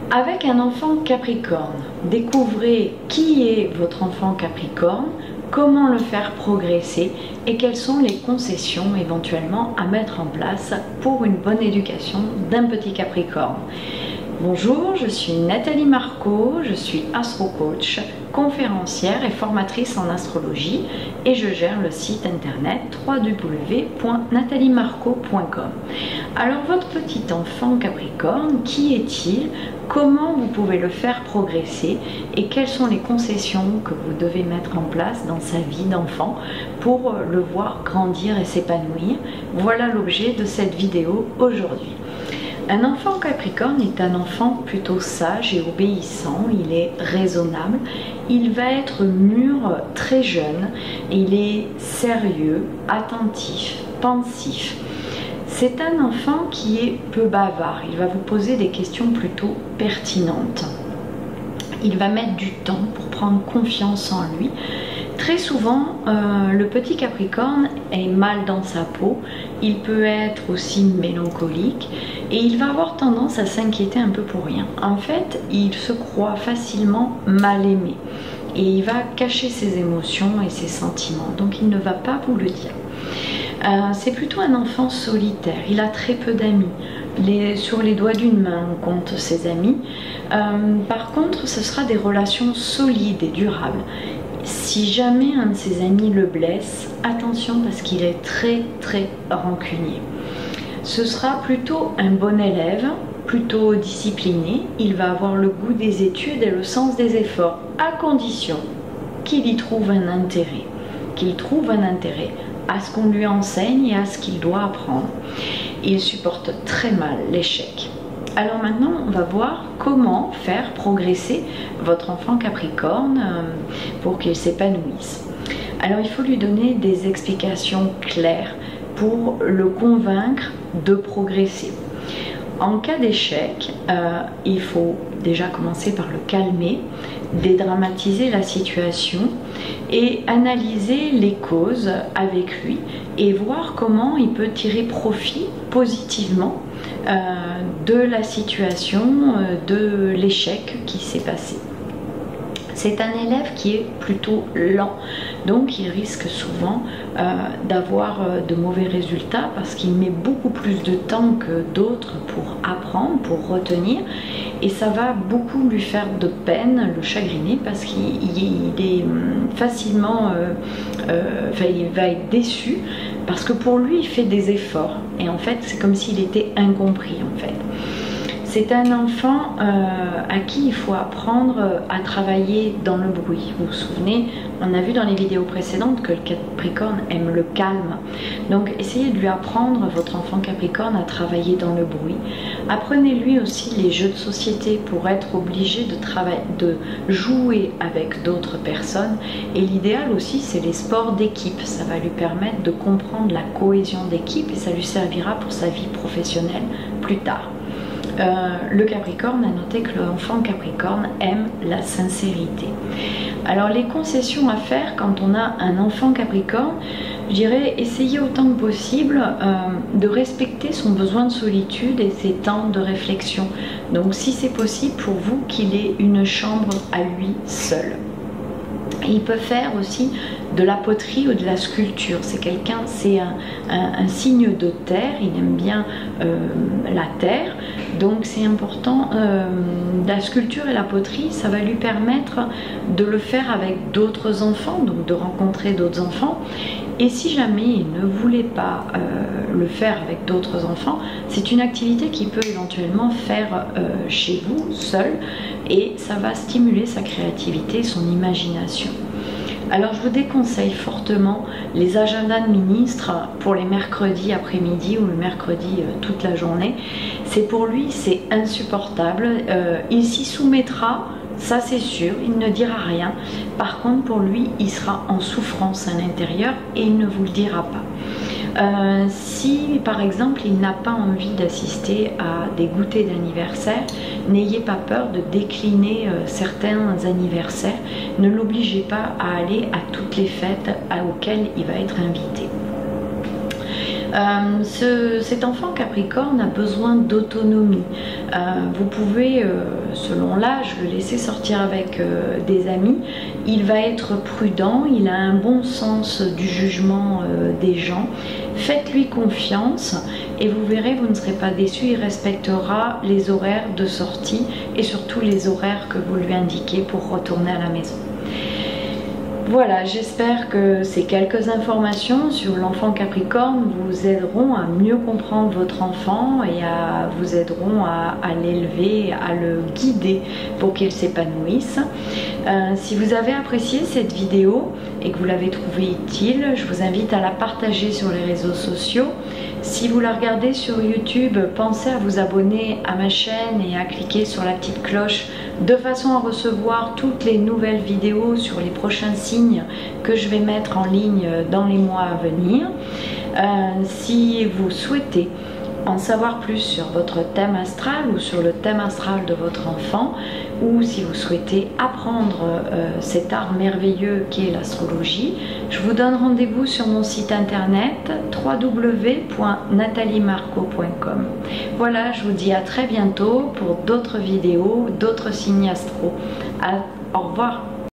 Avec un enfant Capricorne, découvrez qui est votre enfant Capricorne, comment le faire progresser et quelles sont les concessions éventuellement à mettre en place pour une bonne éducation d'un petit Capricorne. Bonjour, je suis Nathalie Marco, je suis astro-coach, conférencière et formatrice en astrologie et je gère le site internet www.nathaliemarco.com. Alors votre petit enfant Capricorne, qui est-il? Comment vous pouvez le faire progresser et quelles sont les concessions que vous devez mettre en place dans sa vie d'enfant pour le voir grandir et s'épanouir? Voilà l'objet de cette vidéo aujourd'hui. Un enfant Capricorne est un enfant plutôt sage et obéissant, il est raisonnable, il va être mûr très jeune, il est sérieux, attentif, pensif. C'est un enfant qui est peu bavard, il va vous poser des questions plutôt pertinentes. Il va mettre du temps pour prendre confiance en lui. Très souvent, le petit Capricorne est mal dans sa peau, il peut être aussi mélancolique et il va avoir tendance à s'inquiéter un peu pour rien. En fait, il se croit facilement mal aimé et il va cacher ses émotions et ses sentiments, donc il ne va pas vous le dire. C'est plutôt un enfant solitaire, il a très peu d'amis. Sur les doigts d'une main, on compte ses amis. Par contre, ce sera des relations solides et durables. Si jamais un de ses amis le blesse, attention parce qu'il est très rancunier. Ce sera plutôt un bon élève, plutôt discipliné. Il va avoir le goût des études et le sens des efforts, à condition qu'il y trouve un intérêt. Qu'il trouve un intérêt à ce qu'on lui enseigne et à ce qu'il doit apprendre. Il supporte très mal l'échec. Alors maintenant, on va voir comment faire progresser votre enfant Capricorne pour qu'il s'épanouisse. Alors il faut lui donner des explications claires pour le convaincre de progresser. En cas d'échec, il faut déjà commencer par le calmer, dédramatiser la situation et analyser les causes avec lui et voir comment il peut tirer profit positivement de la situation, de l'échec qui s'est passé. C'est un élève qui est plutôt lent, donc il risque souvent d'avoir de mauvais résultats parce qu'il met beaucoup plus de temps que d'autres pour apprendre, pour retenir, et ça va beaucoup lui faire de peine, le chagriner, parce qu'il est facilement, il va être déçu parce que pour lui il fait des efforts et en fait c'est comme s'il était incompris en fait. C'est un enfant à qui il faut apprendre à travailler dans le bruit. Vous vous souvenez, on a vu dans les vidéos précédentes que le Capricorne aime le calme. Donc essayez de lui apprendre, votre enfant Capricorne, à travailler dans le bruit. Apprenez-lui aussi les jeux de société pour être obligé de jouer avec d'autres personnes. Et l'idéal aussi, c'est les sports d'équipe. Ça va lui permettre de comprendre la cohésion d'équipe et ça lui servira pour sa vie professionnelle plus tard. Le Capricorne a noté que l'enfant Capricorne aime la sincérité. Alors les concessions à faire quand on a un enfant Capricorne, je dirais essayez autant que possible de respecter son besoin de solitude et ses temps de réflexion. Donc si c'est possible pour vous qu'il ait une chambre à lui seul. Il peut faire aussi de la poterie ou de la sculpture. C'est quelqu'un, c'est un signe de terre, il aime bien la terre, donc c'est important. La sculpture et la poterie, ça va lui permettre de le faire avec d'autres enfants, donc de rencontrer d'autres enfants. Et si jamais il ne voulait pas le faire avec d'autres enfants, c'est une activité qu'il peut éventuellement faire chez vous, seul, et ça va stimuler sa créativité, son imagination. Alors je vous déconseille fortement les agendas de ministres pour les mercredis après-midi ou le mercredi toute la journée. C'est pour lui, c'est insupportable. Il s'y soumettra, ça c'est sûr, il ne dira rien. Par contre pour lui, il sera en souffrance à l'intérieur et il ne vous le dira pas. Si par exemple il n'a pas envie d'assister à des goûters d'anniversaire, n'ayez pas peur de décliner certains anniversaires. Ne l'obligez pas à aller à toutes les fêtes auxquelles il va être invité. Cet enfant Capricorne a besoin d'autonomie. Vous pouvez, selon l'âge, le laisser sortir avec des amis. Il va être prudent, il a un bon sens du jugement des gens. Faites-lui confiance et vous verrez, vous ne serez pas déçus. Il respectera les horaires de sortie et surtout les horaires que vous lui indiquez pour retourner à la maison. Voilà, j'espère que ces quelques informations sur l'enfant Capricorne vous aideront à mieux comprendre votre enfant et vous aideront à l'élever, à le guider pour qu'il s'épanouisse. Si vous avez apprécié cette vidéo et que vous l'avez trouvée utile, je vous invite à la partager sur les réseaux sociaux. Si vous la regardez sur YouTube, pensez à vous abonner à ma chaîne et à cliquer sur la petite cloche de façon à recevoir toutes les nouvelles vidéos sur les prochains signes que je vais mettre en ligne dans les mois à venir. Si vous souhaitez en savoir plus sur votre thème astral ou sur le thème astral de votre enfant, ou si vous souhaitez apprendre cet art merveilleux qui est l'astrologie, je vous donne rendez-vous sur mon site internet www.nataliemarco.com. Voilà, je vous dis à très bientôt pour d'autres vidéos, d'autres signes astro. Au revoir.